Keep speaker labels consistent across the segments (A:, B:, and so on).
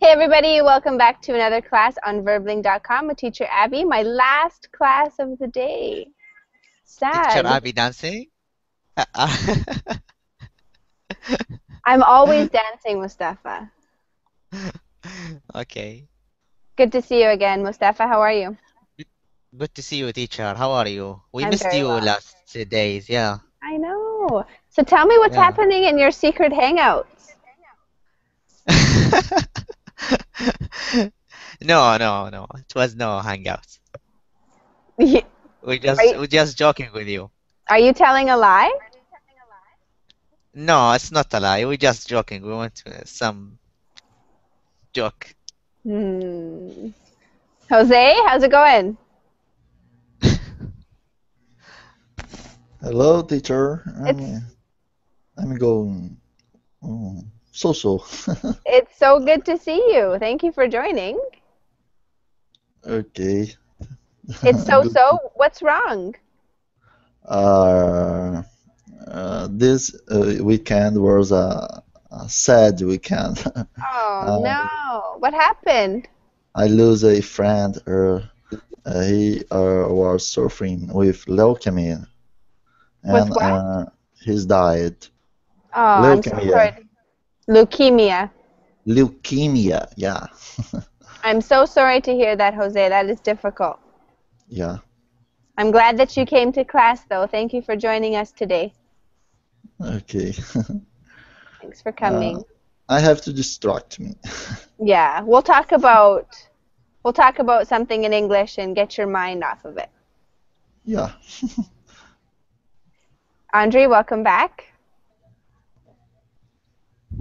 A: Hey everybody, welcome back to another class on verbling.com with teacher Abby, my last class of the day.
B: Teacher
A: Sad.
B: Abby dancing?
A: I'm always dancing, Mustafa.
B: Okay.
A: Good to see you again, Mustafa. How are you?
B: Good good to see you, teacher. How are you? We
A: I'm
B: missed
A: very
B: you
A: well.
B: last days, yeah.
A: I know. So tell me what's
B: Yeah.
A: happening in your secret hangouts.
B: No, no, no. It was no hangouts.
A: Are you,
B: We just joking with you.
A: are you telling a lie?
B: No, it's not a lie. We just joking. We want some joke.
A: Hmm. Jose, how's it going?
C: Hello, teacher.
A: It's
C: I'm going. Oh, so.
A: it's so good to see you. Thank you for joining.
C: Okay.
A: It's
C: Good.
A: so. What's wrong?
C: Uh, this weekend was a sad weekend.
A: Oh
C: uh,
A: no. What happened?
C: I lose a friend. He was suffering with leukemia,
A: With
C: and
A: what?
C: he's died.
A: Oh, I'm so
C: Leukemia.
A: sorry. Leukemia.
C: Leukemia. Yeah.
A: I'm so sorry to hear that, Jose. That is difficult.
C: Yeah.
A: I'm glad that you came to class, though. Thank you for joining us today.
C: Okay.
A: Thanks for
C: Uh,
A: coming.
C: I have to distract me.
A: Yeah, we'll talk about something in English and get your mind off of it.
C: Yeah.
A: Andre, welcome back.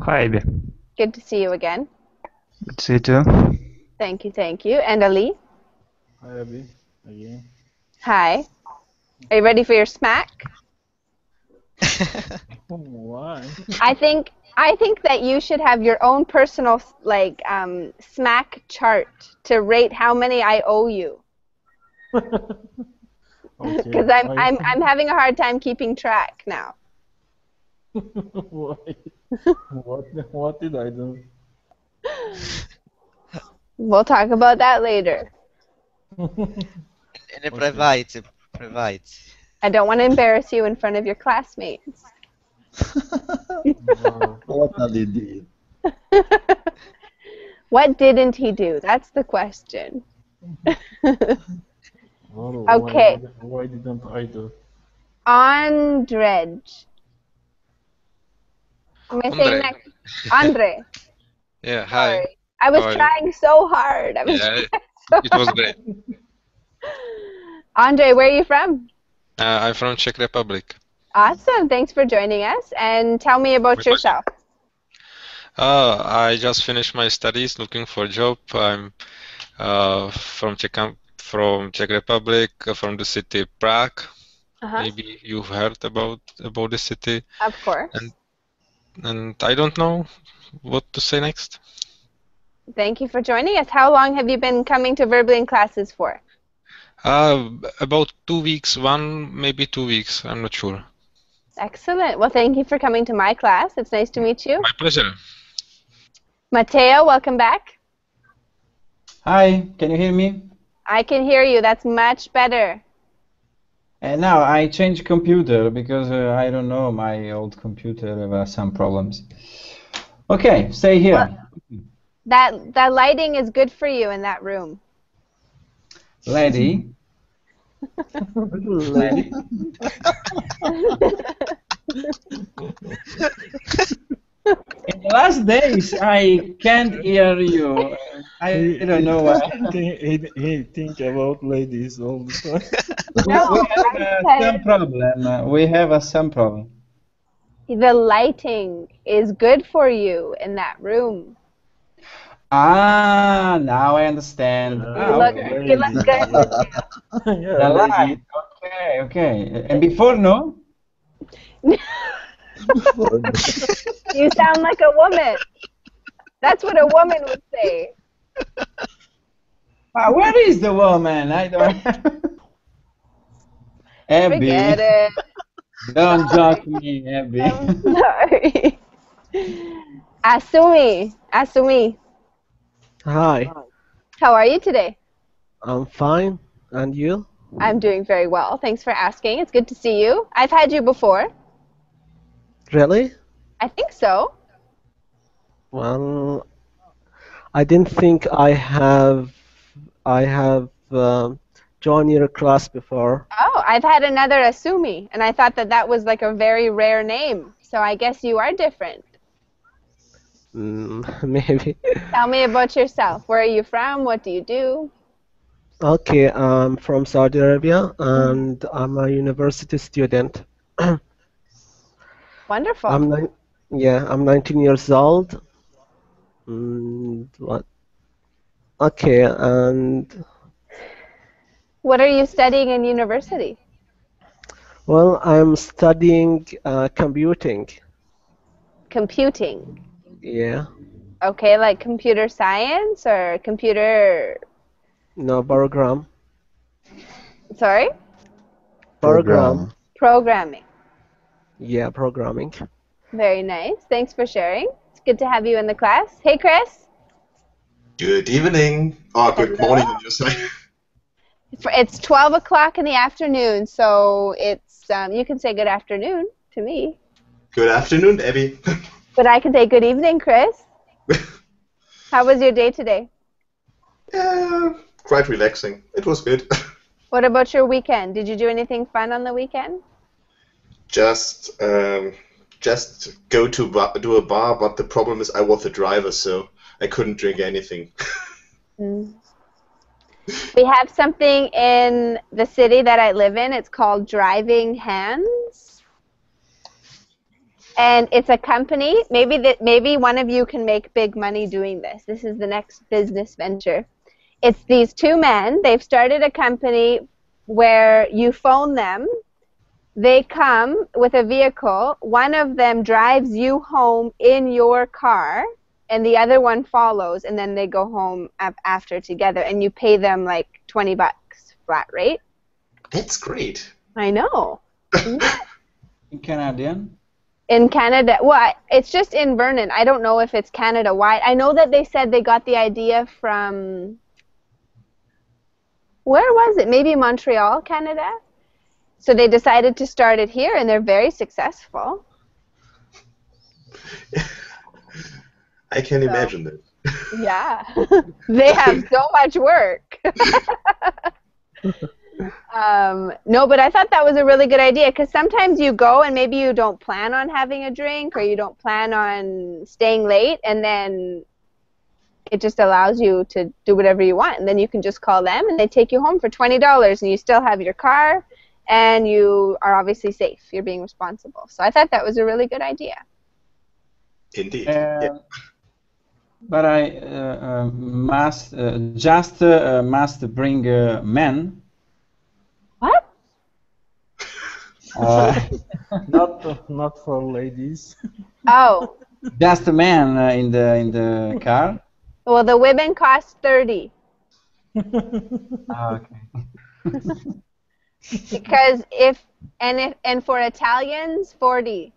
D: Hi, Abby.
A: Good to see you again.
D: Good to see you too.
A: Thank you, thank you. And Ali,
E: Hi, Abby. Again.
A: hi. Are you ready for your smack?
E: Why?
A: I think that you should have your own personal smack chart to rate how many I owe you.
E: Okay.
A: Because I'm having a hard time keeping track now.
E: Why? What did I do?
A: We'll talk about that later.
B: In a
E: Okay.
B: private.
A: I don't want to embarrass you in front of your classmates.
C: What did he
A: What didn't he do? That's the question.
E: Well,
A: Okay,
E: why didn't I do?
A: Andrej. Am I saying
F: Andre,
A: that? Andre.
F: yeah, hi.
A: Sorry. I
F: How
A: was
F: are you?
A: trying so hard. I was
F: Yeah,
A: trying so
F: it was
A: hard.
F: great.
A: Andre, where are you from?
F: I'm from Czech Republic.
A: Awesome. Thanks for joining us. And tell me
F: My
A: about
F: pleasure.
A: yourself.
F: I just finished my studies, looking for a job. I'm from Czech Republic, from the city Prague.
A: Uh-huh.
F: Maybe you've heard about the city,
A: Of course.
F: and I don't know what to say next.
A: Thank you for joining us. How long have you been coming to Verbling classes for?
F: About 2 weeks, maybe 2 weeks. I'm not sure.
A: Excellent. Well, thank you for coming to my class. It's nice to meet you.
F: My pleasure.
A: Mateo, welcome back.
G: Hi, can you hear me?
A: I can hear you. That's much better.
G: Now I changed computer because I don't know, my old computer has some problems. Okay, stay here.
A: Well, that lighting is good for you in that room.
G: Lady.
C: Lady.
G: In the last days, I can't hear you. I don't know why.
E: He think about ladies all the time.
A: No,
G: We
A: I
G: have some
A: said
G: problem. We have some problem.
A: the lighting is good for you in that room.
G: Ah, now I understand.
A: You look good, Mateo.
E: Yeah,
G: The
E: lady.
G: light. Okay, okay. And before, no?
A: You sound like a woman. That's what a woman would say.
G: Where is the woman? I don't. Abby.
A: Forget it.
G: Don't judge me, Abby.
A: I'm sorry. Asumi.
H: Hi,
A: How are you today?
H: I'm fine. And you?
A: I'm doing very well. Thanks for asking. It's good to see you. I've had you before.
H: Really?
A: I think so.
H: Well, I didn't think I have joined your class before.
A: Oh, I've had another Asumi, and I thought that that was like a very rare name. So I guess you are different.
H: Maybe.
A: Tell me about yourself. Where are you from? What do you do?
H: Okay, I'm from Saudi Arabia and I'm a university student.
A: Wonderful.
H: I'm nine, yeah, I'm 19 years old. What? Okay, and
A: What are you studying in university?
H: well, I'm studying computing.
A: Computing.
H: Yeah,
A: Okay, like computer science or computer.
H: no, program.
A: Sorry?
H: Program.
C: Program.
A: Programming.
H: Yeah, programming.
A: Very nice. Thanks for sharing. It's good to have you in the class. Hey, Chris.
I: Good evening. Oh, good
A: Hello.
I: morning, did you say?
A: It's 12 o'clock in the afternoon, so it's you can say good afternoon to me,
I: Good afternoon, Abby.
A: but I can say good evening, Chris. How was your day today?
I: Yeah, quite relaxing. It was good.
A: What about your weekend? Did you do anything fun on the weekend?
I: Just go to do a bar, but the problem is I was the driver, so I couldn't drink anything.
A: Mm. We have something in the city that I live in. It's called Driving Hands. And it's a company. Maybe one of you can make big money doing this. This is the next business venture. It's these two men. They've started a company where you phone them. They come with a vehicle. One of them drives you home in your car, and the other one follows, and then they go home after together, and you pay them like $20 flat rate.
I: That's great.
A: I know.
G: In Canadian?
A: In Canada, well, it's just in Vernon. I don't know if it's Canada-wide. I know that they said they got the idea from, where was it? Maybe Montreal, Canada? So they decided to start it here, and they're very successful.
I: I can imagine that.
A: Yeah. They have so much work. No, but I thought that was a really good idea, because sometimes you go and maybe you don't plan on having a drink or you don't plan on staying late, and then it just allows you to do whatever you want. And then you can just call them and they take you home for $20, and you still have your car and you are obviously safe. You're being responsible. So I thought that was a really good idea.
I: Indeed. Yeah.
G: But I must must bring men.
A: What?
E: Not for ladies.
A: Oh.
G: Just a man in the car.
A: Well, the women cost $30.
G: Okay.
A: Because and for Italians, $40.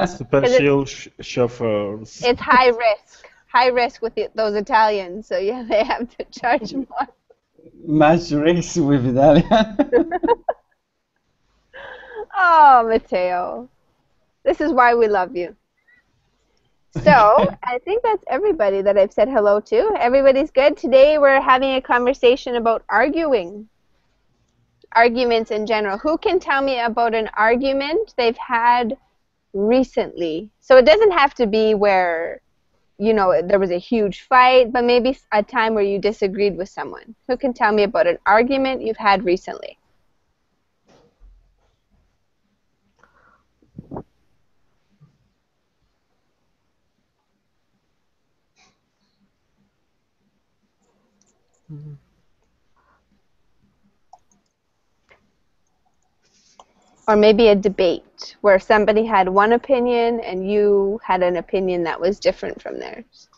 E: Special chauffeurs.
A: It's high risk with those Italians. So yeah, they have to charge more.
G: Much race with Italian.
A: Oh, Matteo, this is why we love you. So I think that's everybody that I've said hello to. Everybody's good. Today we're having a conversation about arguments in general. Who can tell me about an argument they've had recently? So it doesn't have to be where, you know, there was a huge fight, but maybe a time where you disagreed with someone. Who can tell me about an argument you've had recently? Or maybe a debate where somebody had one opinion and you had an opinion that was different from theirs.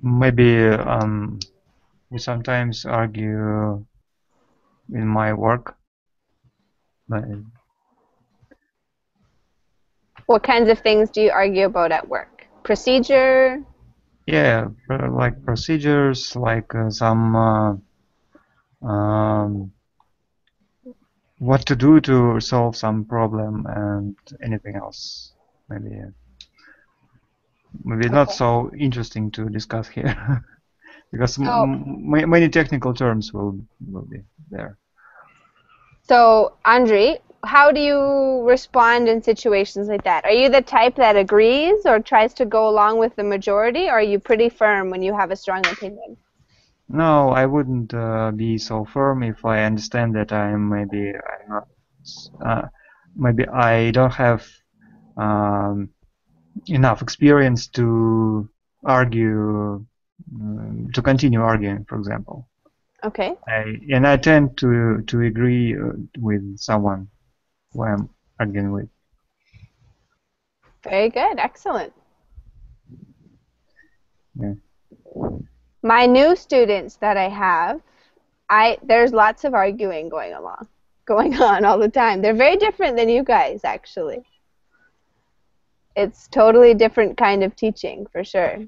D: Maybe we sometimes argue in my work, but
A: What kinds of things do you argue about at work? Procedure?
D: Yeah, like procedures, like some what to do to solve some problem and anything else. Maybe not
A: Okay.
D: so interesting to discuss here because
A: So,
D: many technical terms will be there.
A: so Andre, how do you respond in situations like that? Are you the type that agrees or tries to go along with the majority, or are you pretty firm when you have a strong opinion?
D: No, I wouldn't be so firm if I understand that maybe I'm not maybe I don't have enough experience to argue to continue arguing, for example.
A: Okay.
D: I tend to agree with someone who I'm arguing with.
A: Very good. Excellent.
D: Yeah.
A: My new students that I have, there's lots of arguing going on all the time. They're very different than you guys, actually. It's totally different kind of teaching, for sure.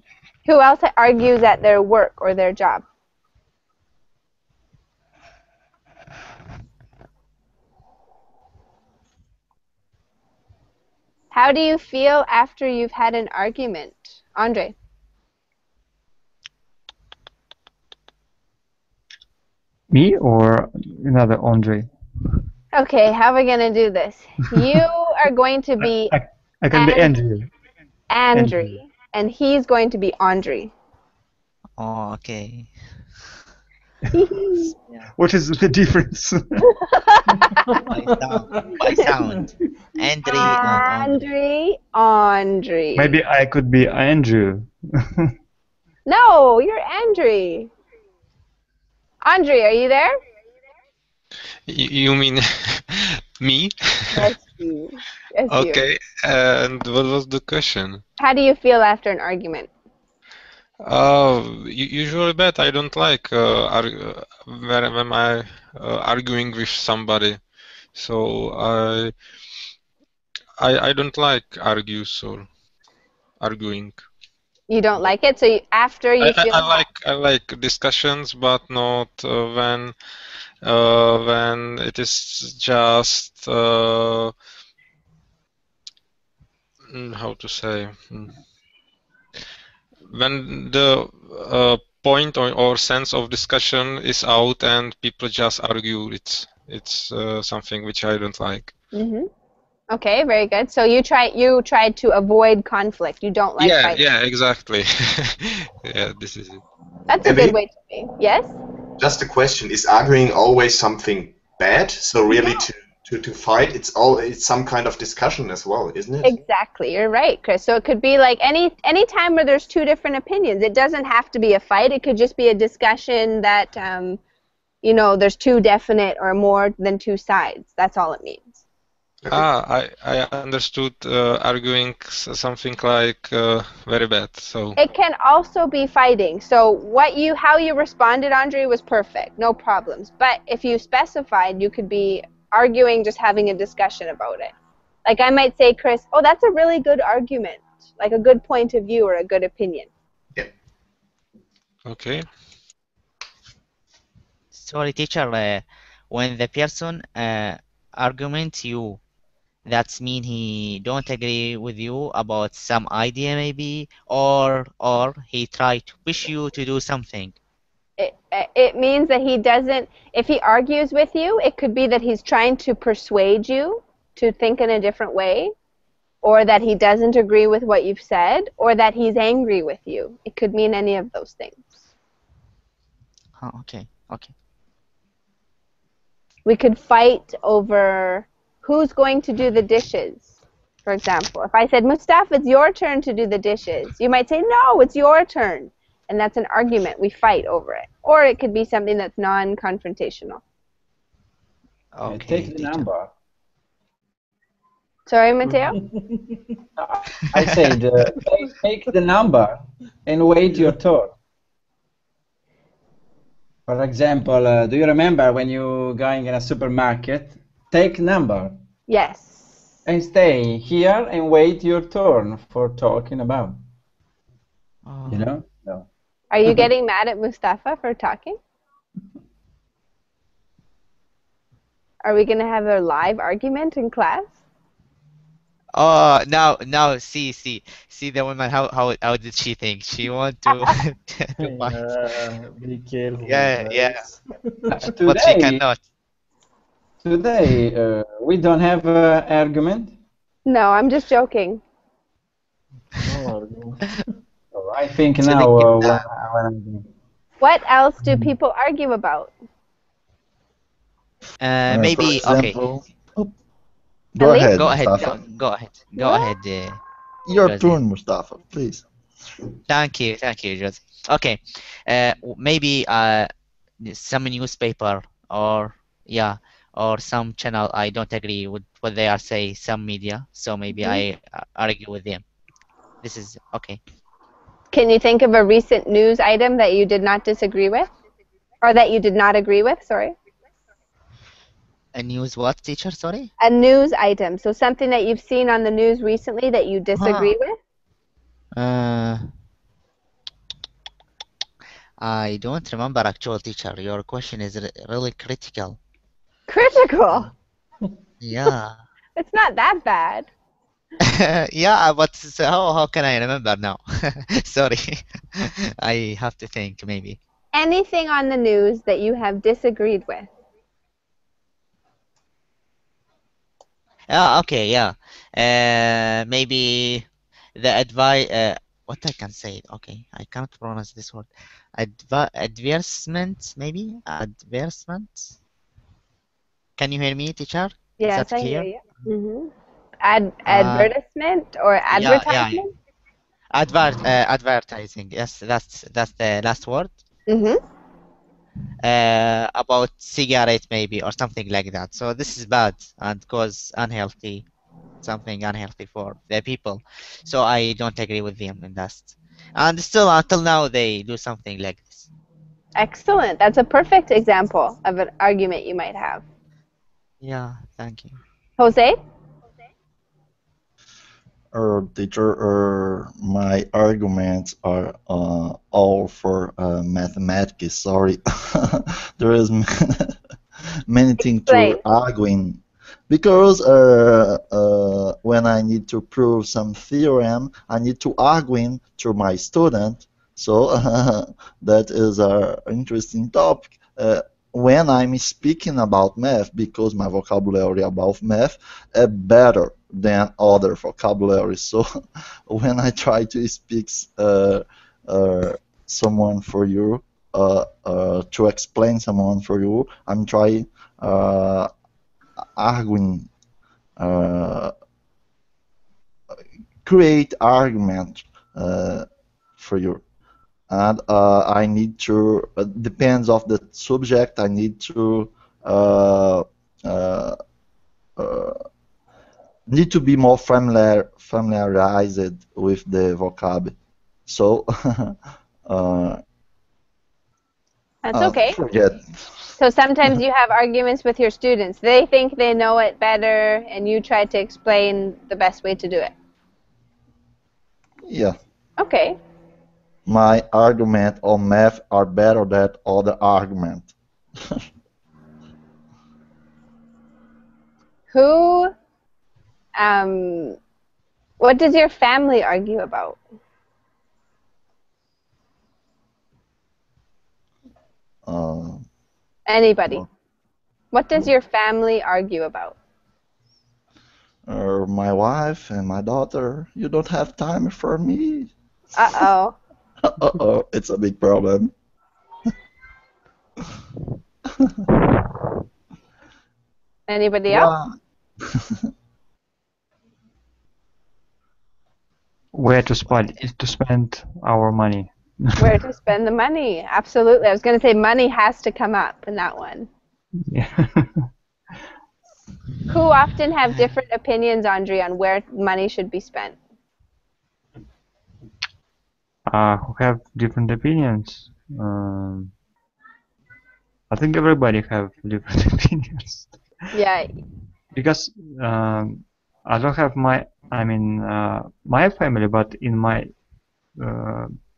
A: Who else argues at their work or their job? How do you feel after you've had an argument? Andre?
D: Me or another Andre?
A: Okay, how are we going to do this? You are going to be
D: I can be Andrew.
A: Andre, and he's going to be Andre.
B: Oh, okay.
D: What is the difference?
B: By sound.
A: Andre.
D: Maybe I could be Andrew.
A: No, you're Andre. Andre, are you there?
F: You mean me?
A: Yes, you. Yes,
F: Okay, and what was the question?
A: How do you feel after an argument?
F: Usually bad. I don't like when I arguing with somebody. So I don't like argues or arguing.
A: You don't like it, so after you feel
F: I like discussions, but not when it is just how to say. When the point or sense of discussion is out and people just argue, it's something which I don't like.
A: Mm-hmm. Okay, very good. So you try to avoid conflict. You don't like fighting.
F: Yeah, exactly. Yeah, this is it.
A: That's a good way to be. Yes?
I: Just a question: is arguing always something bad? So really, to fight, it's some kind of discussion as well, isn't it?
A: Exactly. You're right, Chris. So it could be like any time where there's two different opinions. It doesn't have to be a fight. It could just be a discussion that there's two definite or more than two sides. That's all it means.
F: I understood arguing something like very bad. So
A: it can also be fighting. So how you responded, Andre, was perfect, no problems. But if you specified, you could be arguing, just having a discussion about it. Like I might say, Chris, oh, that's a really good argument, like a good point of view or a good opinion.
I: Yeah.
F: Okay.
B: Sorry, teacher. When the person arguments you, that's mean he don't agree with you about some idea maybe, or he try to push you to do something.
A: It means that he doesn't, if he argues with you, it could be that he's trying to persuade you to think in a different way, or that he doesn't agree with what you've said, or that he's angry with you. It could mean any of those things.
B: Oh, okay.
A: We could fight over who's going to do the dishes, for example. If I said, Mustafa, it's your turn to do the dishes, you might say, no, it's your turn. And that's an argument. We fight over it. Or it could be something that's non-confrontational.
B: Okay.
G: Take the number.
A: Sorry, Matteo?
G: I said, take the number and wait your turn. For example, do you remember when you going in a supermarket? Take number.
A: Yes.
G: and stay here and wait your turn for talking about. You know? No.
A: Are you getting mad at Mustafa for talking? Are we going to have a live argument in class?
B: Oh, now see the woman, how did she think? She want to to fight.
E: Yeah, be careful,
B: Yeah,
E: guys.
B: but she cannot.
G: Today we don't have argument.
A: No, I'm just joking.
E: No argument.
G: So I think
C: Silly
G: now
C: kid.
G: when I'm
A: What else do people argue about?
C: For
B: Maybe okay.
C: example, go
A: Ali?
C: ahead,
B: Go ahead.
C: Mustafa.
B: Go ahead. Go
A: What?
B: ahead.
C: Your
B: Josie.
C: turn, Mustafa, please.
B: Thank you, Josie. Okay. Maybe some newspaper or yeah, or some channel I don't agree with what they are saying, some media. So maybe I argue with them. This is okay.
A: Can you think of a recent news item that you did not disagree with? Or that you did not agree with, sorry?
B: A news what, teacher? Sorry.
A: A news item. So something that you've seen on the news recently that you disagree with?
B: I don't remember actual teacher. Your question is really critical.
A: Critical?
B: Yeah.
A: It's not that bad.
B: Yeah, but so how can I remember now? Sorry. I have to think maybe.
A: Anything on the news that you have disagreed with?
B: Okay, yeah. Maybe the advice. What I can say? Okay, I cannot pronounce this word. Advertisement, maybe advertisement. Can you hear me, teacher?
A: Yes,
B: Is that
A: I hear
B: clear?
A: you. Advertisement or advertisement?
B: Advertising. Yes, that's the last word. About cigarette maybe or something like that. So this is bad and cause something unhealthy for the people. So I don't agree with them in that. And still until now they do something like this.
A: Excellent. That's a perfect example of an argument you might have.
B: Yeah, thank you.
A: Jose?
C: Teacher, my arguments are all for mathematics. Sorry, there is many things to arguing because when I need to prove some theorem, I need to arguing to my student. So that is an interesting topic. When I'm speaking about math, because my vocabulary about math is better than other vocabulary. So when I try to speak someone for you, to explain someone for you, I'm trying arguing, create argument for you. And I need to, depends of the subject, I need to be more familiarized with the vocab. So
A: that's okay.
C: Forget.
A: So sometimes you have arguments with your students. They think they know it better, and you try to explain the best way to do it.
C: Yeah.
A: Okay.
C: My argument on math are better than other argument.
A: What does your family argue about? Anybody. What does your family argue about?
C: My wife and my daughter, you don't have time for me.
A: Uh-oh.
C: Uh-oh, it's a big problem.
A: Anybody else?
D: Where to spend our money.
A: Where to spend the money? Absolutely. I was going to say money has to come up in that one.
D: Yeah.
A: Who often have different opinions, Andre, on where money should be spent?
D: Who have different opinions. I think everybody have different opinions.
A: Yeah.
D: Because I don't have my family, but in my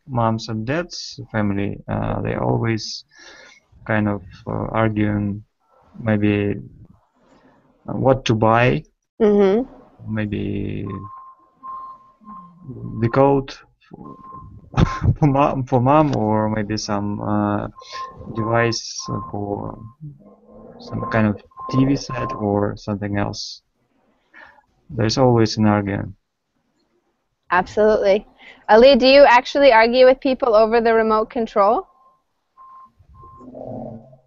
D: mom's and dad's family, they always kind of arguing maybe what to buy,
A: Mm-hmm.
D: maybe the code for mom, or maybe some device for some kind of TV set or something else. There's always an argument.
A: Absolutely. Ali, do you actually argue with people over the remote control?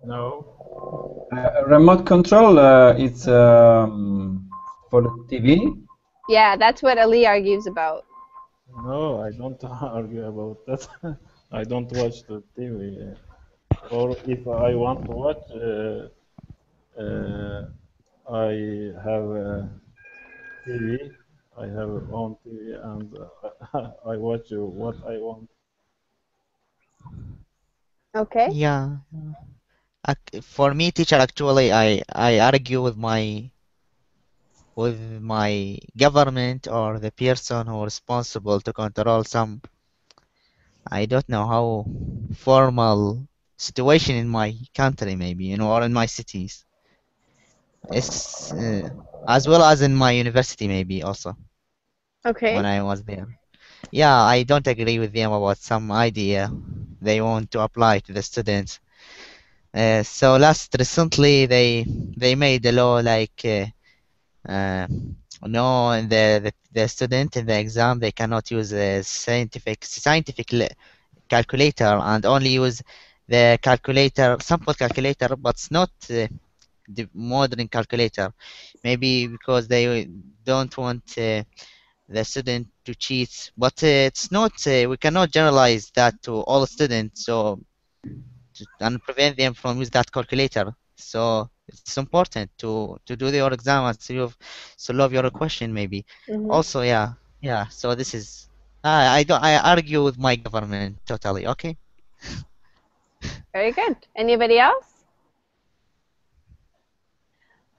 E: No.
G: Remote control, it's for the TV?
A: Yeah, that's what Ali argues about.
E: No, I don't argue about that. I don't watch the TV. Or if I want to watch, I have a TV. I have a own TV, and I watch what I want.
A: Okay.
B: Yeah. For me, teacher, actually, I argue with my government or the person who is responsible to control some, I don't know how formal situation in my country, maybe, or in my cities. It's as well as in my university, maybe also
A: Okay.
B: when I was there. Yeah, I don't agree with them about some idea they want to apply to the students. So recently they made a law like no, the student in the exam they cannot use a scientific calculator and only use the simple calculator, but it's not the modern calculator. Maybe because they don't want the student to cheat, but it's not. We cannot generalize that to all students. So and prevent them from use that calculator. So it's important to do your exam and solve your question maybe.
A: Mm-hmm.
B: Also, yeah. So this is I argue with my government totally. Okay.
A: Very good. Anybody else?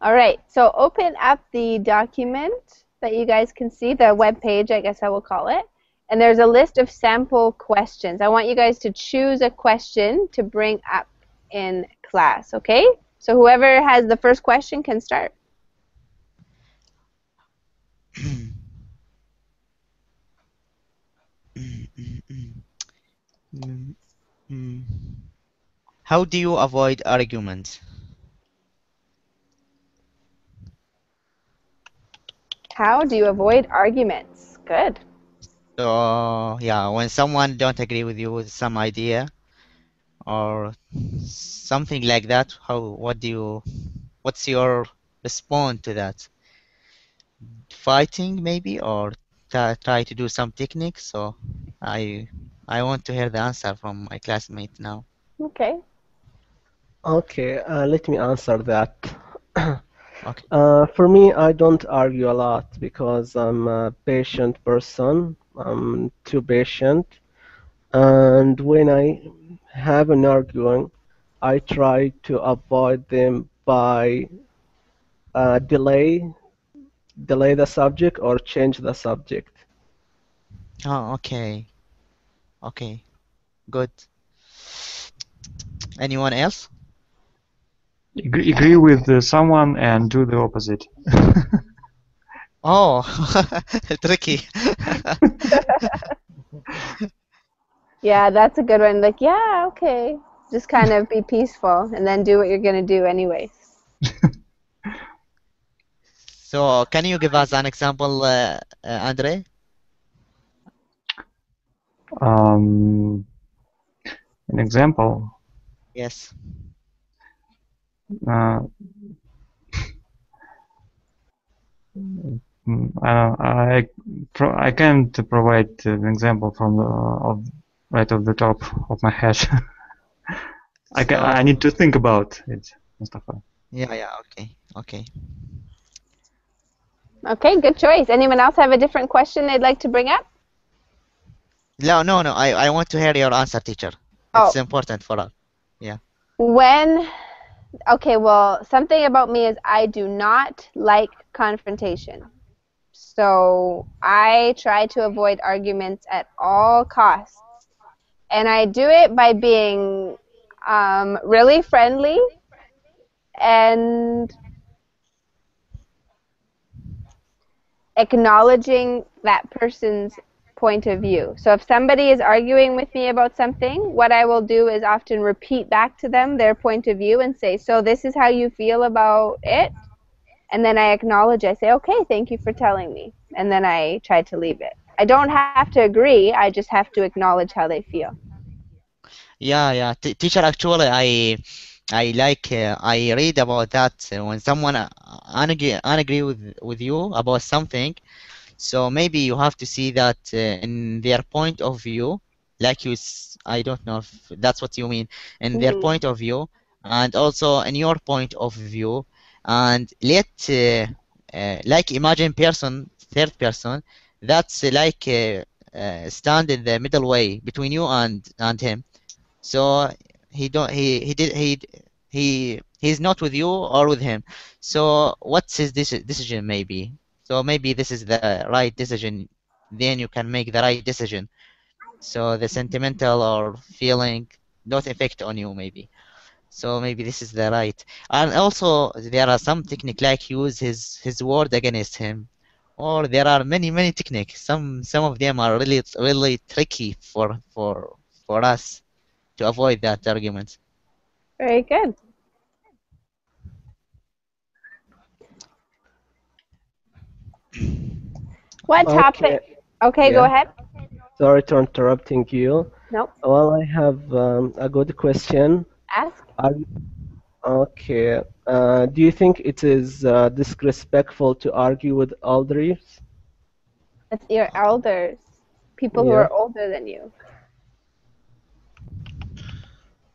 A: All right. So open up the document that you guys can see, the web page, I guess I will call it. And there's a list of sample questions. I want you guys to choose a question to bring up in class, okay? So whoever has the first question can start.
B: How do you avoid arguments?
A: How do you avoid arguments? Good.
B: So yeah, when someone don't agree with you with some idea or something like that, what's your response to that? Fighting maybe, or try to do some techniques? So I want to hear the answer from my classmate now.
A: Okay.
H: Okay, let me answer that.
B: Okay.
H: For me, I don't argue a lot because I'm a patient person. I'm too patient. And when I have an argument, I try to avoid them by delay the subject or change the subject.
B: Oh, okay. Okay. Good. Anyone else?
D: Agree with someone and do the opposite.
B: Oh, tricky.
A: Yeah, that's a good one. Like, yeah, okay. Just kind of be peaceful and then do what you're going to do anyways.
B: So, can you give us an example, Andre?
D: An example?
B: Yes.
D: I can't provide an example from right off the top of my head. I need to think about it, Mustafa.
B: Yeah, okay.
A: Okay, good choice. Anyone else have a different question they'd like to bring up?
B: No. I want to hear your answer, teacher. It's important for us. Yeah.
A: Okay, well, something about me is I do not like confrontation. So I try to avoid arguments at all costs. And I do it by being really friendly and acknowledging that person's point of view. So if somebody is arguing with me about something, what I will do is often repeat back to them their point of view and say, so this is how you feel about it? And then I acknowledge, I say, okay, thank you for telling me. And then I try to leave it. I don't have to agree, I just have to acknowledge how they feel.
B: Yeah. Teacher, actually, I like I read about that when someone unagree with you about something. So maybe you have to see that in their point of view, like I don't know if that's what you mean, in their point of view, and also in your point of view, and like imagine third person, that's stand in the middle way between you and him. So he's not with you or with him. So what's his decision maybe? So maybe this is the right decision. Then you can make the right decision. So the sentimental or feeling don't affect on you maybe. So maybe this is the right. And also there are some technique like use his word against him. Or there are many techniques. Some of them are really tricky for us to avoid that argument.
A: Very good. What topic? Okay, go ahead.
H: Sorry to interrupting you.
A: Nope.
H: Well, I have a good question.
A: Ask.
H: Okay. Do you think it is disrespectful to argue with elders?
A: That's your elders, people who are older than you.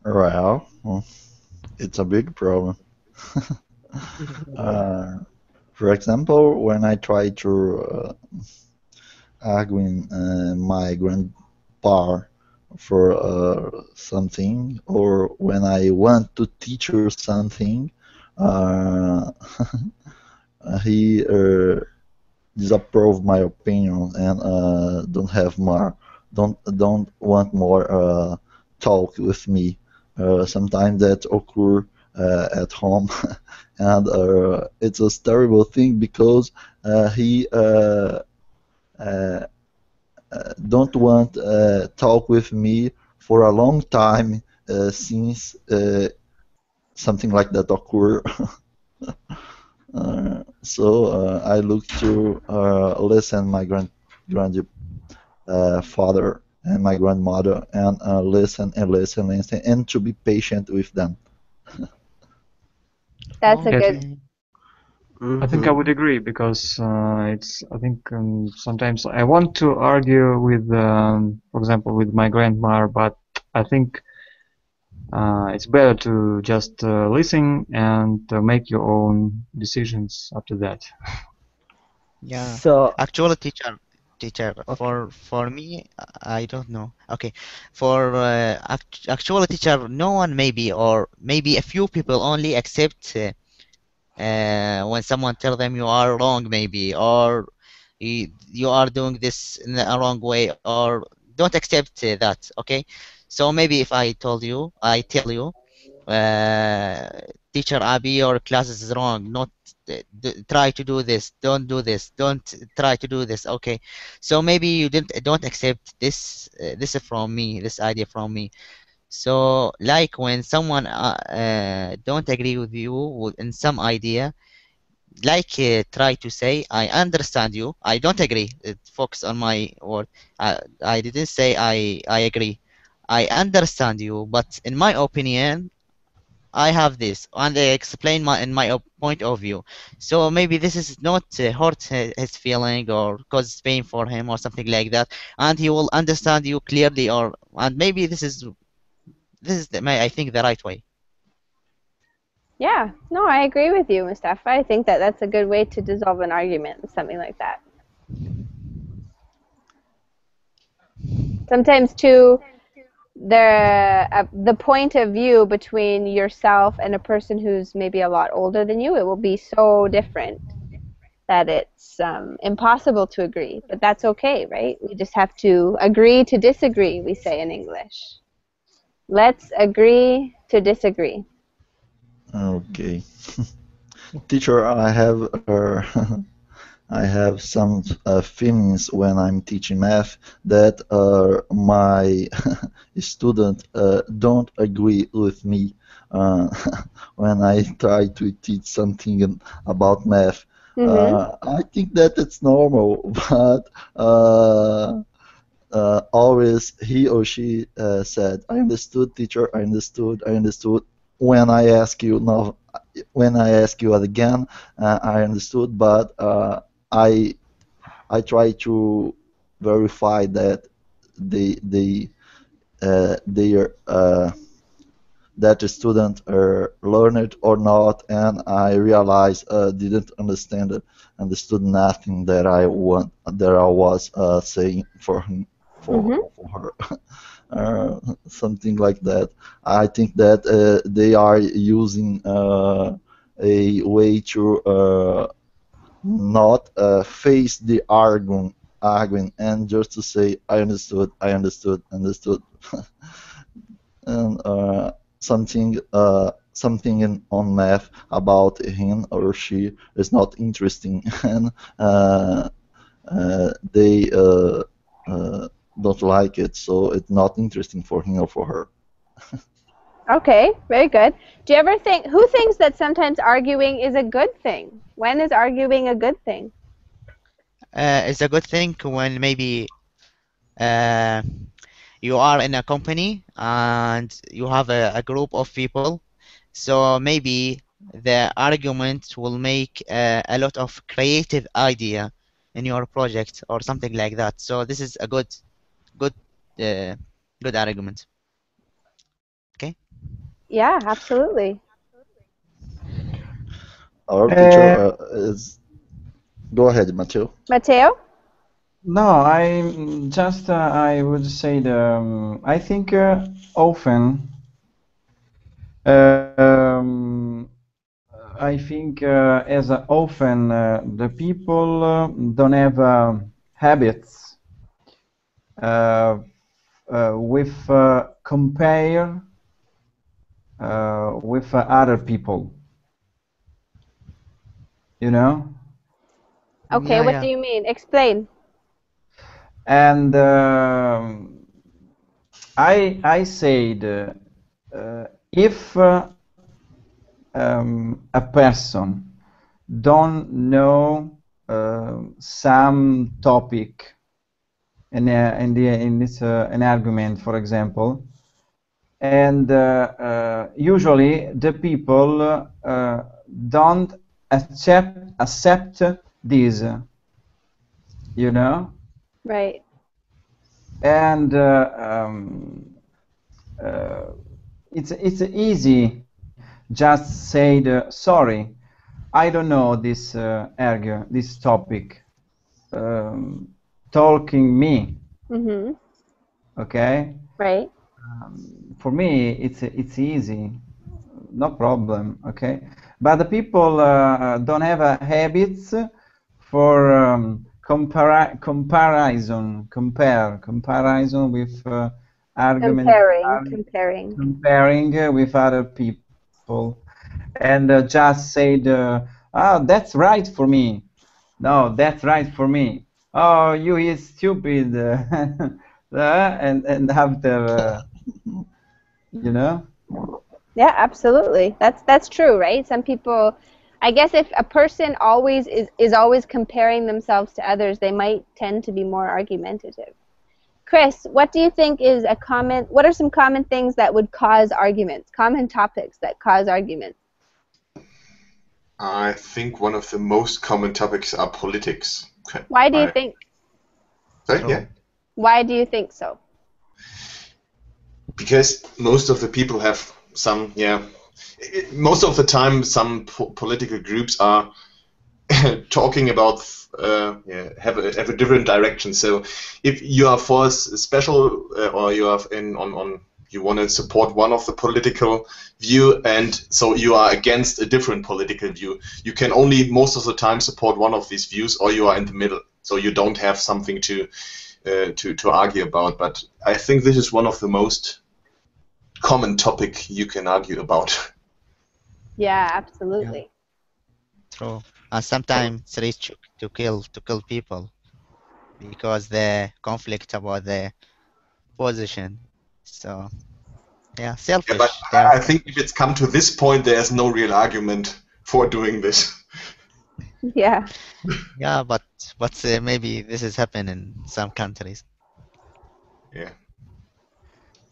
C: Well, it's a big problem. For example, when I try to argue my grandpa for something, or when I want to teach her something, he disapprove my opinion and don't want more talk with me. Sometimes that occur at home, and it's a terrible thing because he don't want talk with me for a long time since something like that occur. So I look to listen my grandfather and my grandmother and listen and to be patient with them.
A: That's a good.
D: I think I would agree because I think sometimes I want to argue with, for example, with my grandma, but I think it's better to just listen and make your own decisions after that.
B: Yeah.
H: So
B: actually, teacher, for me, I don't know. Okay, for actually, teacher, no one maybe or maybe a few people only accept when someone tell them you are wrong maybe or you are doing this in a wrong way or don't accept that. Okay, so maybe if I tell you teacher Abi, your class is wrong, not try to do this, don't do this, don't try to do this. Okay, so maybe you don't accept this this from me, this idea from me. So like when someone don't agree with you in some idea, like try to say I understand you, I don't agree, focus on my word. I didn't say I agree, I understand you, but in my opinion I have this and I explain my point of view. So maybe this is not hurt his feeling or cause pain for him or something like that, and he will understand you clearly, or and maybe this is I think the right way.
A: Yeah, no, I agree with you, Mustafa. I think that that's a good way to dissolve an argument, something like that. Sometimes too, the point of view between yourself and a person who's maybe a lot older than you, it will be so different. that it's impossible to agree, but that's okay, right? We just have to agree to disagree, we say in English. Let's agree to disagree.
C: Okay. Teacher, I have I have some feelings when I'm teaching math that my students don't agree with me when I try to teach something about math. I think that it's normal, but always he or she said, "I understood, teacher. I understood. I understood." When I ask you now, when I ask you again, I understood, but I try to verify that they that the student learned it or not, and I realized didn't understood nothing that I was saying for him for her. Something like that. I think that they are using a way to not face the arguing and just to say I understood, understood, and something on math about him or she is not interesting, and they don't like it, so it's not interesting for him or for her.
A: Okay, very good. Do you ever think, who thinks that sometimes arguing is a good thing? When is arguing a good thing?
B: It's a good thing when maybe you are in a company and you have a group of people, so maybe the argument will make a lot of creative idea in your project or something like that. So this is a good argument. Okay.
A: Yeah, absolutely.
C: Our teacher is. Go ahead, Mateo.
A: Mateo?
G: No, I would say I think often I think as often the people don't have habits with compare with other people, you know.
A: Okay, what do you mean? Explain.
G: And I said if a person don't know some topic in this an argument, for example, and usually the people don't accept this, you know.
A: Right.
G: And it's easy just say sorry, I don't know this this topic, talking me. Okay.
A: Right.
G: For me it's easy, no problem. Okay, but the people don't have habits for comparison with argument, comparing with other people, and just said, that's right for me. No, that's right for me. Oh, you is stupid. And after, you know.
A: Yeah, absolutely. That's true, right? Some people, I guess, if a person always is always comparing themselves to others, they might tend to be more argumentative. Chris, what do you think is what are some common things that would cause arguments, common topics that cause arguments?
I: I think one of the most common topics are politics.
A: Why do you think?
I: Sorry, yeah.
A: Why do you think so?
I: Because most of the people have some, most of the time some political groups are talking about have a different direction. So if you are for a special or you are you want to support one of the political view, and so you are against a different political view. You can only most of the time support one of these views, or you are in the middle, so you don't have something to argue about. But I think this is one of the most common topic you can argue about.
A: Yeah, absolutely.
B: True. And sometimes it is to kill people because the conflict about the position. So yeah, selfish.
I: Yeah, but I think if it's come to this point, there's no real argument for doing this.
A: Yeah.
B: Yeah, but maybe this is happening in some countries.
I: Yeah.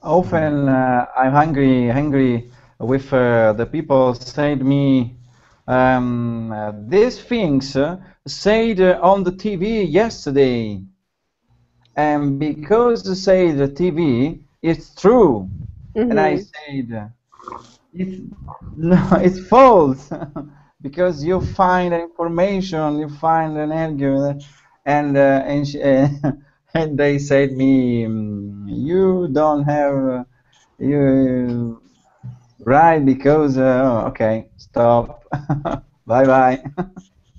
G: Often I'm hungry with the people said me these things said on the TV yesterday, and because they say the TV, it's true, and I said it's false because you find information, you find an argument, and and they said me you don't have you right because okay, stop. Bye bye.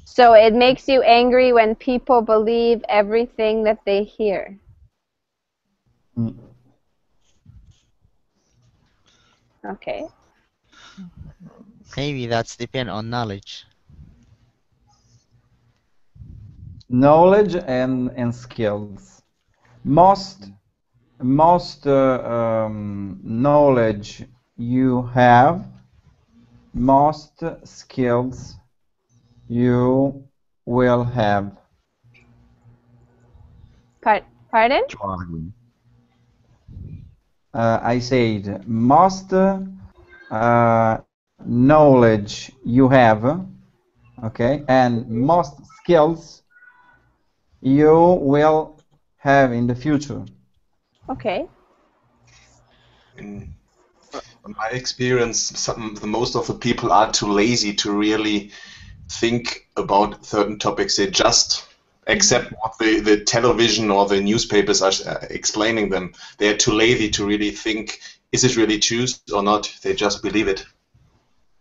A: So it makes you angry when people believe everything that they hear. Okay.
B: Maybe that's depend on knowledge.
G: Knowledge and skills. Most knowledge you have, most skills you will have.
A: Pardon?
G: I said most knowledge you have, okay, and most skills you will have in the future.
A: Okay.
I: In my experience, most of the people are too lazy to really think about certain topics. They just accept what the television or the newspapers are explaining them. They are too lazy to really think, is it really true or not? They just believe it.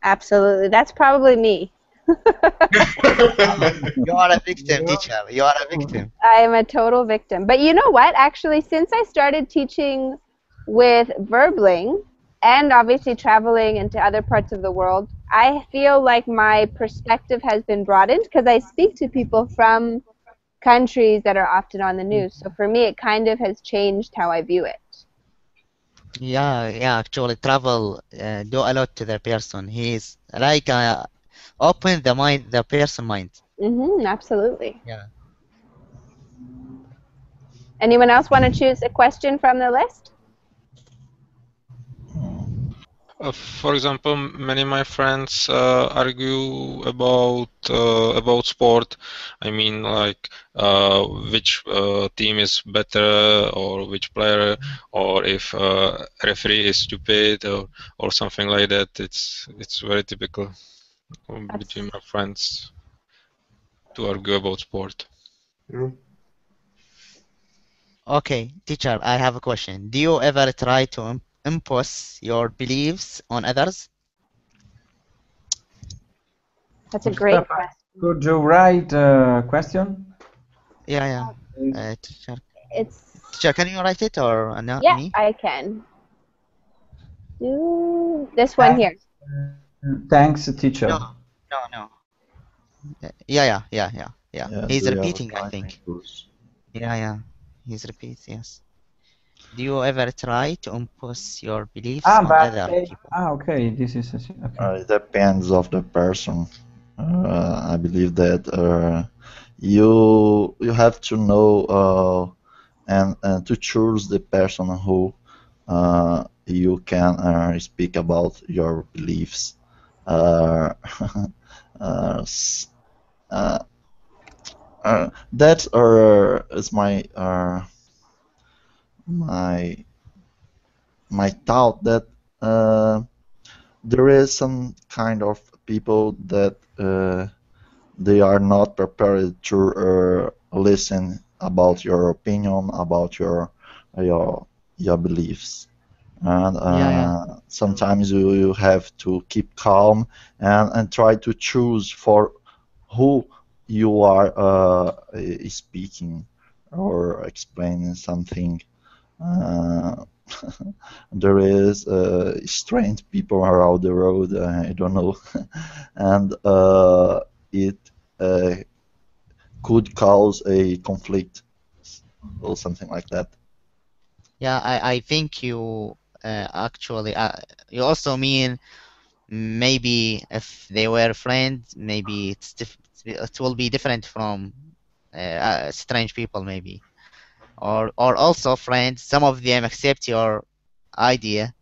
A: Absolutely. That's probably me.
B: You are a victim, teacher. You are a victim.
A: I am a total victim. But you know what? Actually, since I started teaching with Verbling and obviously traveling into other parts of the world, I feel like my perspective has been broadened because I speak to people from countries that are often on the news. So for me, it kind of has changed how I view it.
B: Yeah, actually travel do a lot to the person. He's like open the person mind.
A: Absolutely.
B: Yeah.
A: Anyone else want to choose a question from the list?
F: For example, many of my friends argue about sport. I mean, like which team is better, or which player, or if referee is stupid, or something like that. It's very typical between my friends to argue about sport.
B: Okay, teacher, I have a question. Do you ever try to impose your beliefs on others?
A: That's a great question.
G: Could you write a question?
B: Yeah. Teacher.
A: It's.
B: Teacher, can you write it or not?
A: Yeah,
B: me?
A: I can. Do this one here.
G: Thanks, teacher.
B: No. Yeah. He's
C: do you have
B: repeating, I think. Yeah. He's repeating, yes. Do you ever try to impose your beliefs on other people?
G: Okay. This is okay.
C: It depends of the person. I believe that you have to know and to choose the person who you can speak about your beliefs. That is my thought that there is some kind of people that they are not prepared to listen about your opinion, about your beliefs. and
B: Yeah.
C: sometimes you have to keep calm and try to choose for who you are speaking or explaining something. Uh, there is strange people around the road. I don't know, and it uh, could cause a conflict or something like that.
B: Yeah, I think you actually you also mean maybe if they were friends, maybe it will be different from strange people maybe, or also friends. Some of them accept your idea,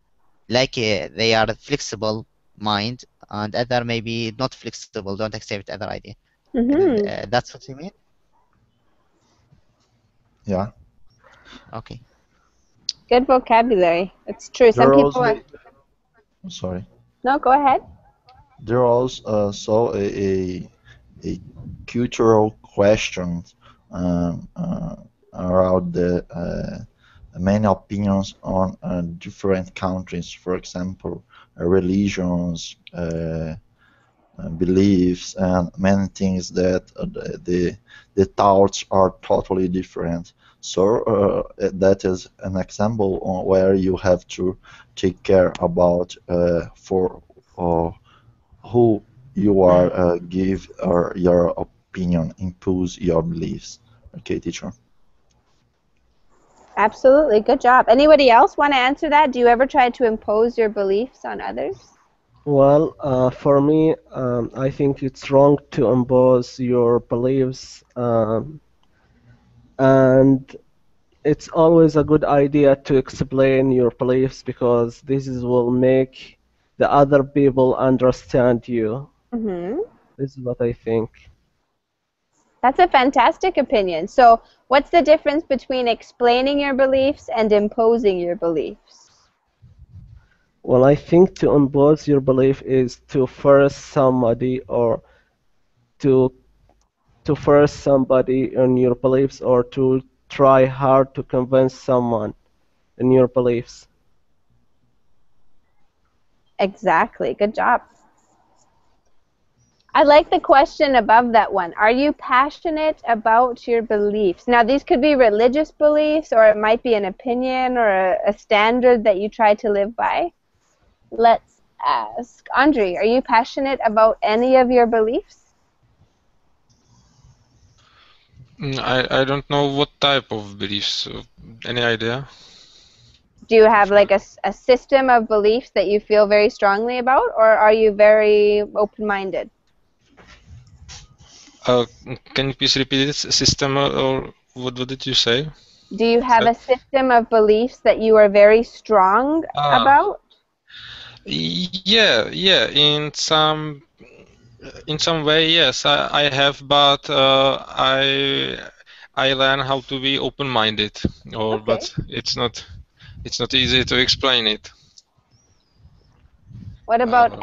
B: like they are flexible mind, and other maybe not flexible, don't accept other idea.
A: Mm-hmm.
B: That's what you mean?
C: Yeah.
B: Okay.
A: Good vocabulary. It's true. Some
C: There
A: people are.
C: also, sorry,
A: No, go ahead.
C: there also a cultural question around the many opinions on different countries. For example, religions, beliefs, and many things that the thoughts are totally different. So that is an example on where you have to take care about for who you are give or your opinion, impose your beliefs. Okay, teacher.
A: Absolutely. Good job. Anybody else want to answer that? Do you ever try to impose your beliefs on others?
H: Well, for me, I think it's wrong to impose your beliefs, and it's always a good idea to explain your beliefs because will make the other people understand you.
A: Mm-hmm.
H: This is what I think.
A: That's a fantastic opinion. So, what's the difference between explaining your beliefs and imposing your beliefs?
H: Well, I think to impose your belief is to force somebody or to to force somebody on your beliefs or to try hard to convince someone in your beliefs.
A: Exactly. Good job. I like the question above that one. Are you passionate about your beliefs? Now, these could be religious beliefs, or it might be an opinion or a standard that you try to live by. Let's ask. Andre, are you passionate about any of your beliefs?
F: I don't know what type of beliefs. Any idea?
A: Do you have like a system of beliefs that you feel very strongly about, or are you very open-minded?
F: Uh, can you please repeat it? System or what did you say?
A: Do you have a system of beliefs that you are very strong about?
F: Yeah. In some way, yes, I have, but I learn how to be open-minded,
A: Okay.
F: but it's not easy to explain it.
A: What about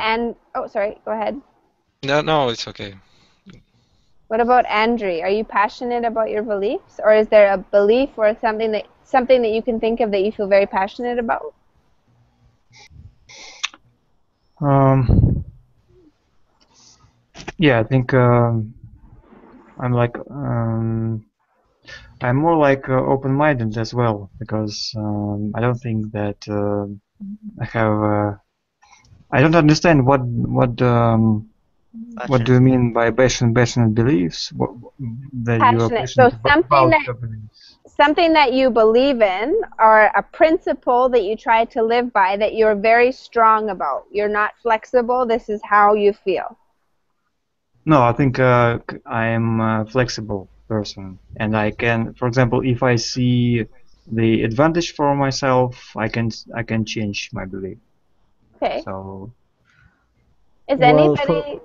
A: oh, sorry, go ahead.
F: No, it's okay.
A: What about Andre? Are you passionate about your beliefs, or is there a belief or something that you can think of that you feel very passionate about?
D: Yeah, I think I'm more like open-minded as well because I don't think that I have. I don't understand what do you mean by passionate beliefs? That you are
A: Passionate. So
D: passionate about your beliefs.
A: something that you believe in, or a principle that you try to live by that you're very strong about. You're not flexible. This is how you feel.
D: No, I think I am a flexible person, and I can, for example, if I see the advantage for myself, I can change my belief.
A: Okay.
D: So.
A: Is
H: Well,
A: anybody?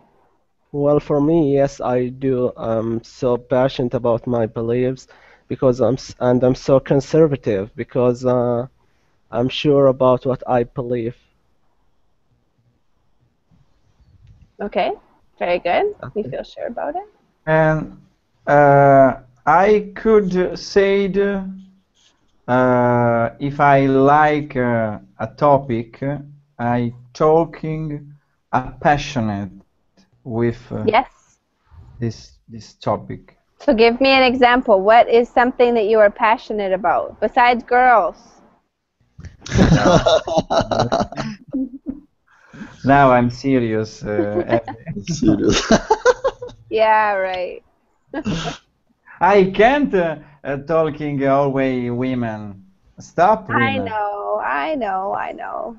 H: for me, yes, I do. I'm so passionate about my beliefs because I'm so conservative because I'm sure about what I believe.
A: Okay. Very good. We feel sure about it.
G: And I could say If I like a topic, I talking passionate with
A: Yes.
G: this topic.
A: So give me an example. What is something that you are passionate about besides girls?
G: Now I'm serious.
C: Serious.
A: Yeah, right.
G: I can't talking always women. Stop
A: I
G: women.
A: know, I know, I know.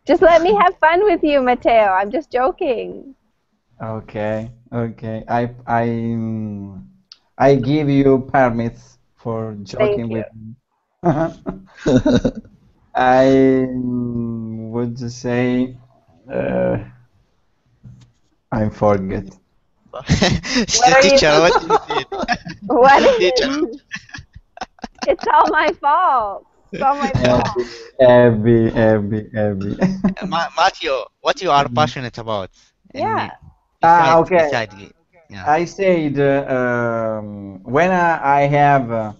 A: Just let me have fun with you, Mateo. I'm just joking.
G: Okay, okay. I give you permits for
A: Thank
G: joking
A: you.
G: with me. I would say I forget.
A: What are you?
B: Teacher, what is it?
A: What is
B: Teacher.
A: it? It's all my fault. It's all my fault.
G: Abby.
B: Matthew, what you are passionate about?
A: Yeah.
G: Okay.
B: Beside it. Yeah.
G: I said when I have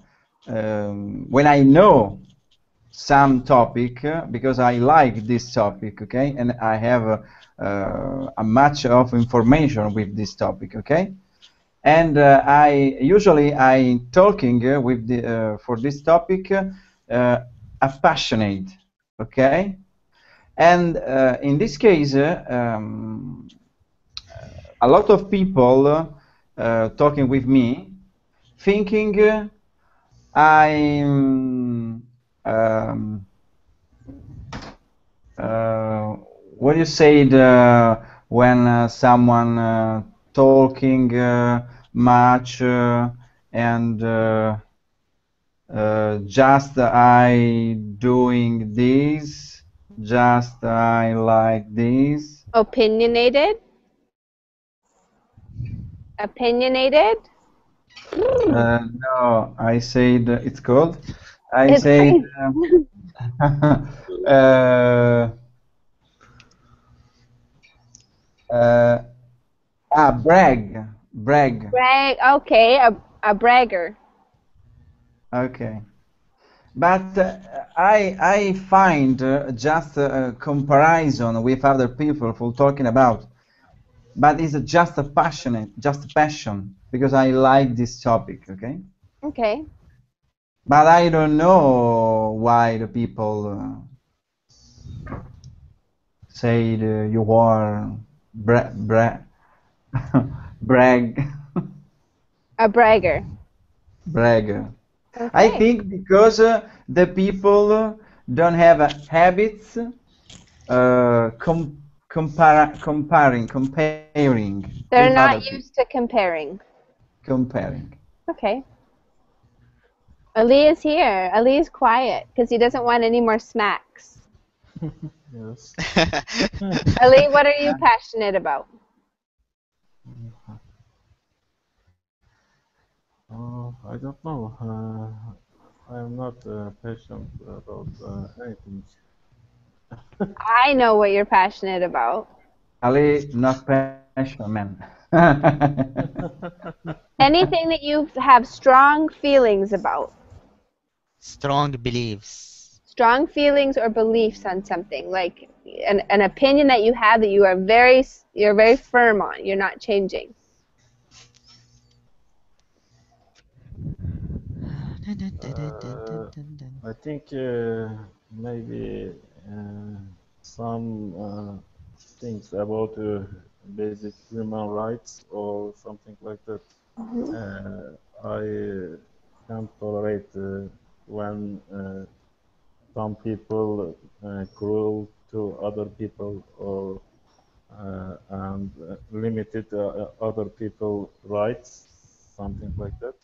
G: when I know some topic because I like this topic, okay, and I have a much of information with this topic, okay, and I usually I talking with the for this topic passionate, okay, and in this case a lot of people talking with me thinking I'm what you said when someone talking much and just I doing this, just I like this.
A: Opinionated? Opinionated?
G: No, I said it's called. I
A: It's
G: said
A: crazy.
G: uh, brag.
A: Brag. Okay, a bragger.
G: Okay. But I find just a comparison with other people for talking about. But it's just a passion because I like this topic. Okay.
A: Okay.
G: But I don't know why the people say you are brag.
A: A bragger.
G: Bragger.
A: Okay.
G: I think because the people don't have habits comparing.
A: They're
G: With
A: not
G: other people.
A: used to comparing.
G: Comparing.
A: Okay. Ali is here. Ali is quiet because he doesn't want any more smacks.
E: Yes.
A: Ali, what are you passionate about?
E: I don't know. I'm not passionate about anything.
A: I know what you're passionate about.
G: Ali, not passion, man.
A: Anything that you have strong feelings about.
B: Strong beliefs.
A: Strong feelings or beliefs on something, like an opinion that you have that you're very firm on. You're not changing.
E: I think maybe some things about basic human rights or something like that. I can't tolerate when some people cruel to other people or and limited other people's rights, something like that.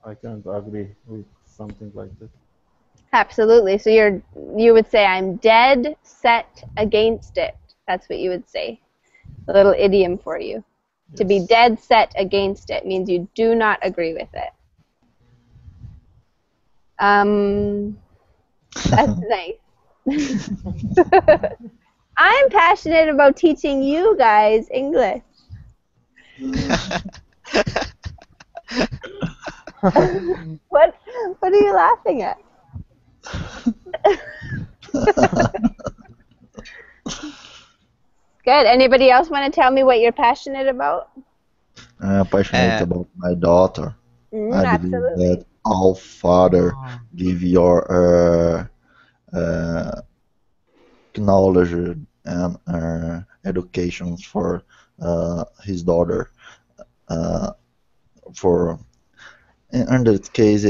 E: I can't agree with something like that.
A: Absolutely. So you would say I'm dead set against it. That's what you would say. A little idiom for you. Yes. To be dead set against it means you do not agree with it. That's nice. I'm passionate about teaching you guys English. What are you laughing at? Good. Anybody else want to tell me what you're passionate about?
C: I'm passionate about my daughter. I believe
A: Absolutely.
C: that all father give your knowledge and education for his daughter. For in that case,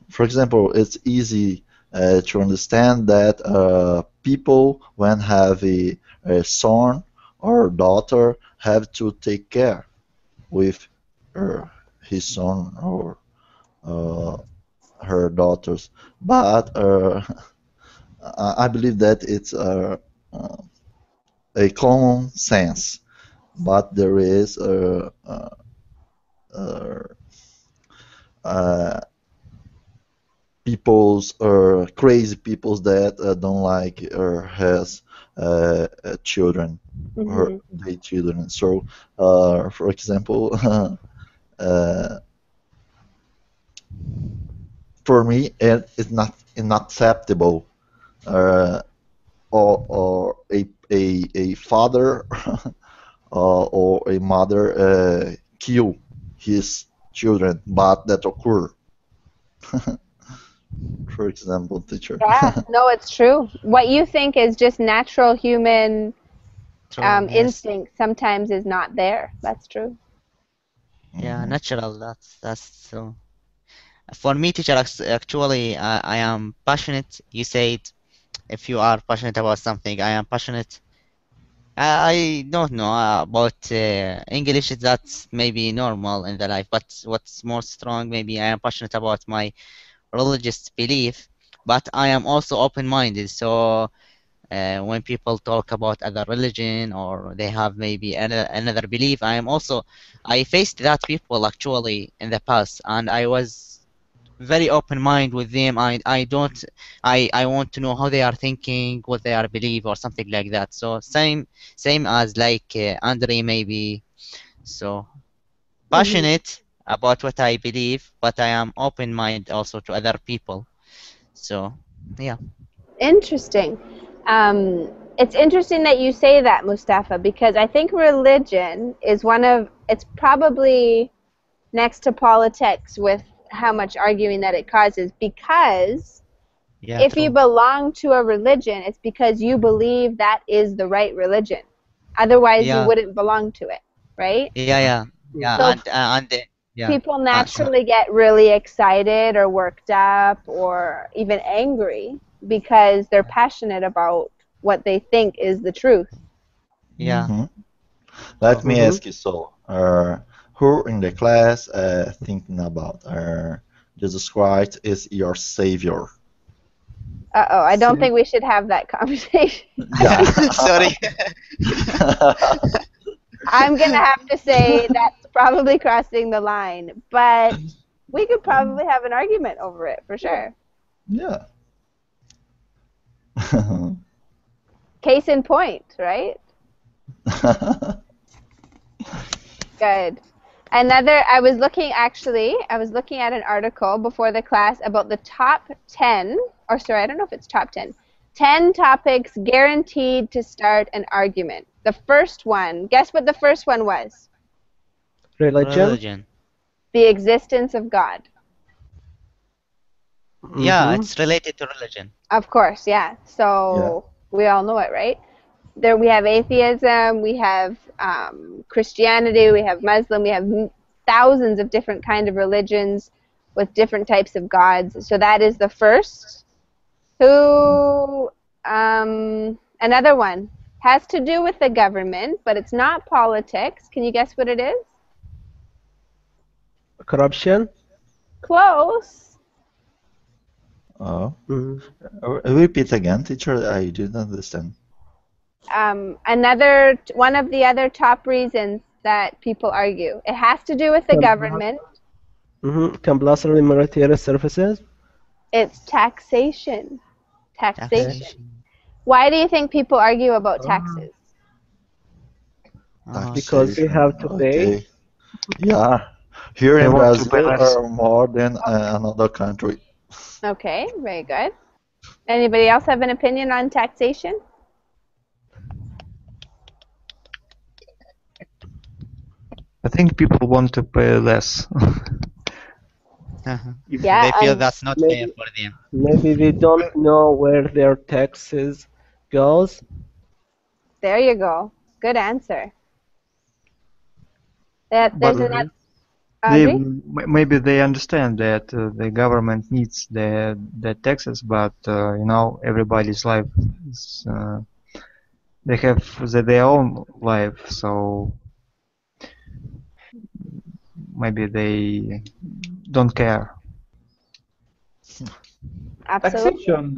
C: for example, it's easy to understand that people, when have a son or daughter, have to take care with his son or her daughters. But I believe that it's a common sense. But there is people's or crazy peoples that don't like or has children or their children. So, for example, for me, it's not unacceptable, or a father or a mother kill his children, but that occur. For example, teacher.
A: Yeah, no, it's true. What you think is just natural human
B: Yes.
A: instinct sometimes is not there. That's true.
B: Yeah, natural. That's true. For me, teacher, actually, I am passionate. You said if you are passionate about something, I am passionate. I don't know about English. That's maybe normal in the life, but what's more strong, maybe I am passionate about my religious belief, but I am also open-minded. So when people talk about other religion or they have maybe another belief, I faced that people actually in the past, and I was very open-minded with them. I want to know how they are thinking, what they are believe, or something like that. So same as like Andre maybe. So passionate about what I believe, but I am open-minded also to other people. So yeah.
A: Interesting. It's interesting that you say that, Mustafa, because I think religion is it's probably next to politics with how much arguing that it causes, because
B: Yeah,
A: if you
B: true.
A: belong to a religion, it's because you believe that is the right religion. Otherwise, you
B: Yeah,
A: wouldn't belong to it, right?
B: yeah.
A: So
B: Yeah.
A: people naturally get really excited or worked up or even angry because they're passionate about what they think is the truth.
B: Yeah.
C: Mhm. Let me ask you so. Who in the class thinking about Jesus Christ is your savior?
A: Uh-oh, I don't think we should have that conversation.
C: Yeah.
B: Sorry.
A: I'm going to have to say that's probably crossing the line, but we could probably have an argument over it for sure.
C: Yeah.
A: Case in point, right? Good. I was looking at an article before the class about the top 10, or sorry, I don't know if it's top 10, 10 topics guaranteed to start an argument. The first one, guess what the first one was?
H: Religion.
A: The existence of God.
B: Yeah, it's related to religion.
A: Of course, yeah. So we all know it, right? There we have atheism, we have Christianity, we have Muslim, we have thousands of different kind of religions with different types of gods. So that is the first. Another one has to do with the government, but it's not politics. Can you guess what it is?
H: Corruption.
A: Close.
C: Oh. Repeat again, teacher. I didn't understand.
A: One of the other top reasons that people argue. It has to do with the government.
H: Compulsory military services.
A: It's taxation. Taxation. Why do you think people argue about taxes?
H: Because they have to pay.
C: Yeah. Here
D: They
C: in
D: want to pay
C: Brazil
D: less.
C: are more than another country.
A: Okay, very good. Anybody else have an opinion on taxation?
D: I think people want to pay less.
A: Yeah,
B: They feel that's not fair
H: maybe
B: for them.
H: maybe they don't know where their taxes goes.
A: there you go. Good answer.
D: But
A: There's another.
D: they
A: Audrey?
D: maybe they understand that the government needs the taxes, but you know, everybody's life is they have their own life, so maybe they don't care.
A: Absolutely.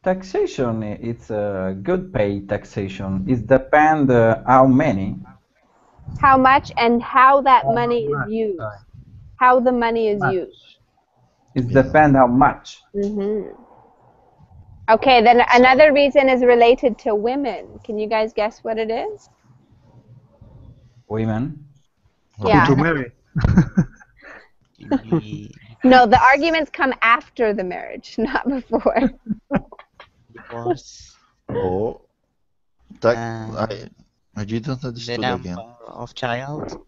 G: Taxation, it's a good pay taxation. It depends how many.
A: How much and how that money is
G: much,
A: used.
G: sorry.
A: How the money is
G: Much.
A: used.
G: It depends how much.
A: Okay, then another reason is related to women. Can you guys guess what it is?
G: Women.
A: Yeah.
D: To marry.
A: No, the arguments come after the marriage, not before.
B: Divorce.
C: Oh, I didn't
B: The
C: understood
B: number
C: again.
B: of child.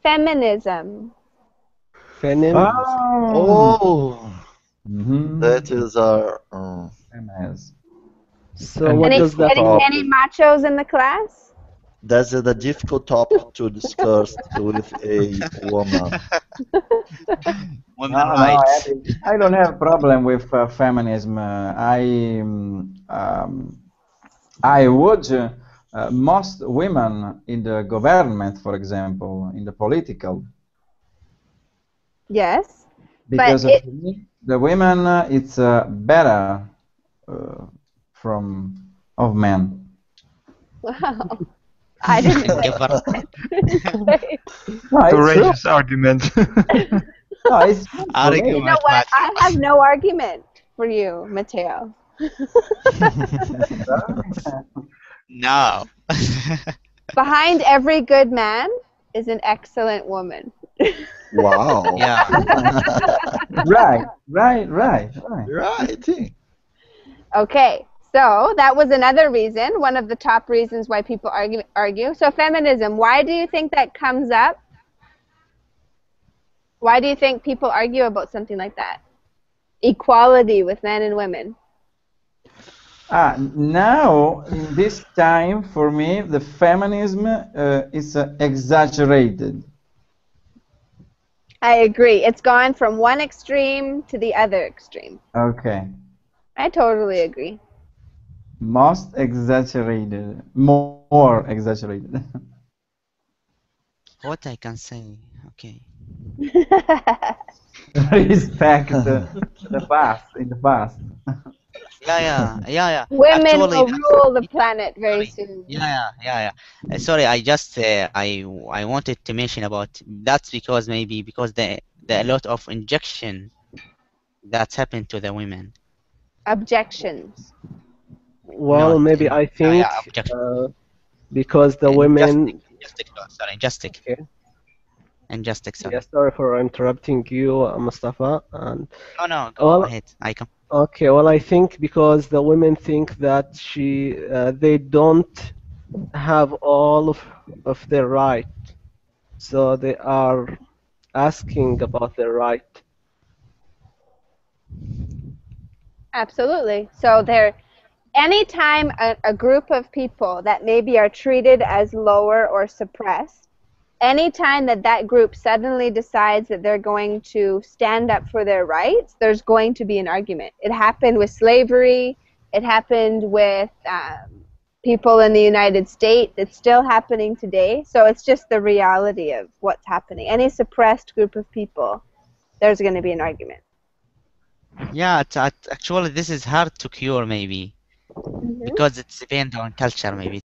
A: Feminism.
C: Oh, that is our.
H: So what does that mean?
A: Any machos in the class?
C: That's a difficult topic to discuss with a woman.
B: Women rights.
G: I don't have problem with feminism. I would most women in the government, for example, in the political.
A: Yes.
G: Because of me, the women, it's better from of men.
A: Wow. I didn't
B: Give her-
G: No, it's
D: Courageous
G: true.
D: argument.
G: No, it's true for me.
A: You know what? I have no argument for you, Matteo.
B: No.
A: Behind every good man is an excellent woman.
C: Wow.
B: Yeah.
G: Right.
A: Okay, so that was another reason, one of the top reasons why people argue. So feminism, why do you think that comes up? Why do you think people argue about something like that? Equality with men and women.
G: Now, in this time, for me, the feminism is exaggerated.
A: I agree. It's gone from one extreme to the other extreme.
G: Okay.
A: I totally agree.
G: Most exaggerated. More exaggerated.
B: What I can say? Okay.
G: Respect the past, in the past.
B: Yeah.
A: Women
B: Actually,
A: will rule the planet very soon.
B: Yeah. Sorry, I just I wanted to mention about that's because maybe because the a lot of injection that's happened to the women.
A: Objections.
H: Well,
B: Not
H: maybe I think
B: objection.
H: because the women.
B: Injustice.
H: Yeah, sorry for interrupting you, Mustafa. And
B: No, go ahead. I come.
H: Okay, well, I think because the women think that they don't have all of their right, so they are asking about their right.
A: Absolutely. So anytime a group of people that maybe are treated as lower or suppressed, anytime that group suddenly decides that they're going to stand up for their rights, there's going to be an argument. It happened with slavery. It happened with people in the United States. It's still happening today. So it's just the reality of what's happening. Any suppressed group of people, there's going to be an argument.
B: Yeah, actually this is hard to cure maybe because it depends on culture maybe